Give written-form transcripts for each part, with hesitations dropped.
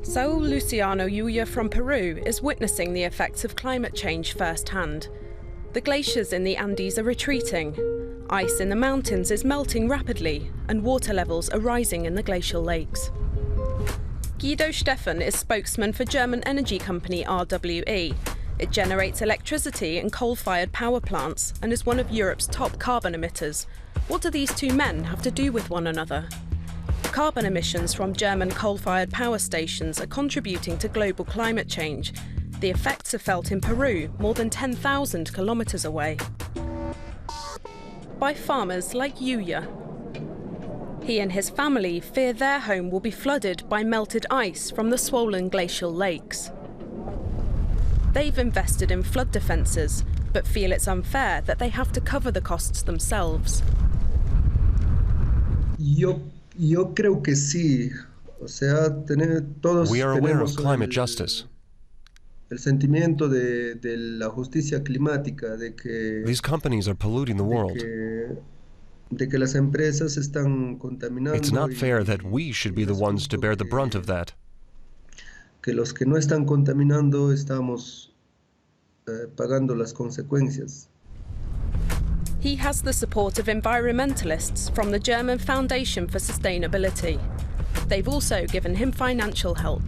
Saul Luciano Yuya from Peru is witnessing the effects of climate change firsthand. The glaciers in the Andes are retreating. Ice in the mountains is melting rapidly, and water levels are rising in the glacial lakes. Guido Stephan is spokesman for German energy company RWE. It generates electricity in coal-fired power plants and is one of Europe's top carbon emitters. What do these two men have to do with one another? Carbon emissions from German coal-fired power stations are contributing to global climate change. The effects are felt in Peru, more than 10,000 kilometers away. By farmers like Yuya. He and his family fear their home will be flooded by melted ice from the swollen glacial lakes. They've invested in flood defences, but feel it's unfair that they have to cover the costs themselves. Yo creo que sí. O sea, todos We are aware of tenemos climate justice. el sentimiento de la justicia climática, de que These companies are polluting the world. de que las empresas están contaminando. It's not fair that we should be the ones to bear the brunt of that. Que los que no están contaminando estamos pagando las consecuencias. He has the support of environmentalists from the German Foundation for Sustainability. They've also given him financial help.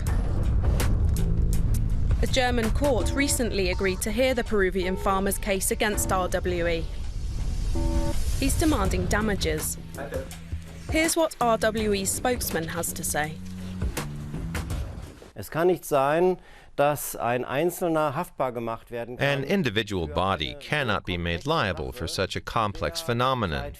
A German court recently agreed to hear the Peruvian farmer's case against RWE. He's demanding damages. Here's what RWE's spokesman has to say. Es kann nicht sein, dass ein Einzelner haftbar gemacht werden kann. An individual body cannot be made liable for such a complex phenomenon,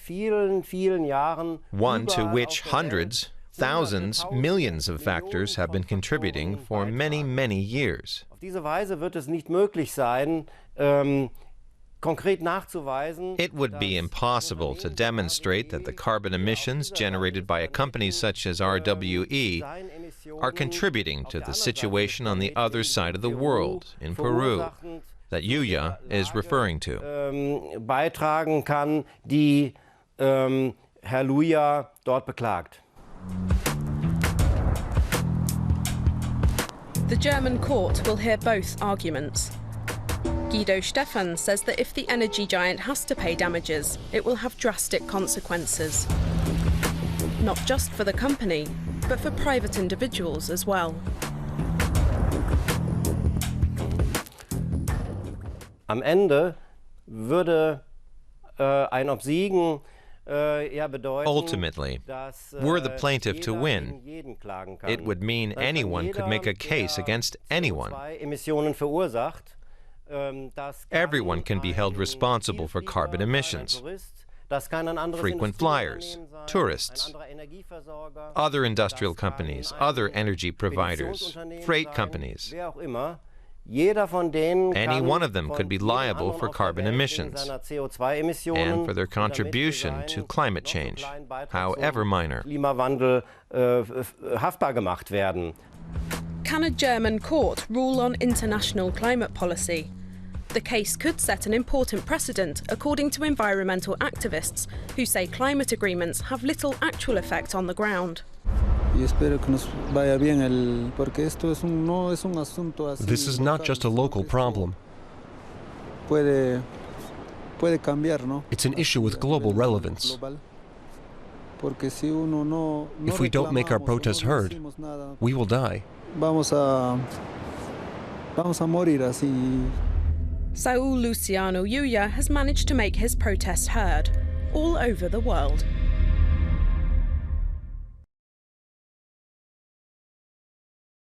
one to which hundreds, thousands, millions of factors have been contributing for many, many years. Auf diese Weise wird es nicht möglich sein, konkret nachzuweisen. It would be impossible to demonstrate that the carbon emissions generated by companies such as RWE are contributing to the situation on the other side of the world, in Peru, that Yuya is referring to. Beitragen kann, die Herr Luya dort beklagt. The German court will hear both arguments. Guido Stephan says that if the energy giant has to pay damages, it will have drastic consequences. Not just for the company, but for private individuals as well. Am Ende würde ein Obsiegen bedeuten, Ultimately, were the plaintiff to win, it would mean anyone could make a case against anyone. Everyone can be held responsible for carbon emissions. Frequent flyers, tourists, other industrial companies, other energy providers, freight companies. Any one of them could be liable for carbon emissions and for their contribution to climate change, however minor. Can a German court rule on international climate policy? The case could set an important precedent, according to environmental activists, who say climate agreements have little actual effect on the ground. This is not just a local problem. It's an issue with global relevance. If we don't make our protests heard, we will die. Saul Luciano Yuya has managed to make his protests heard all over the world.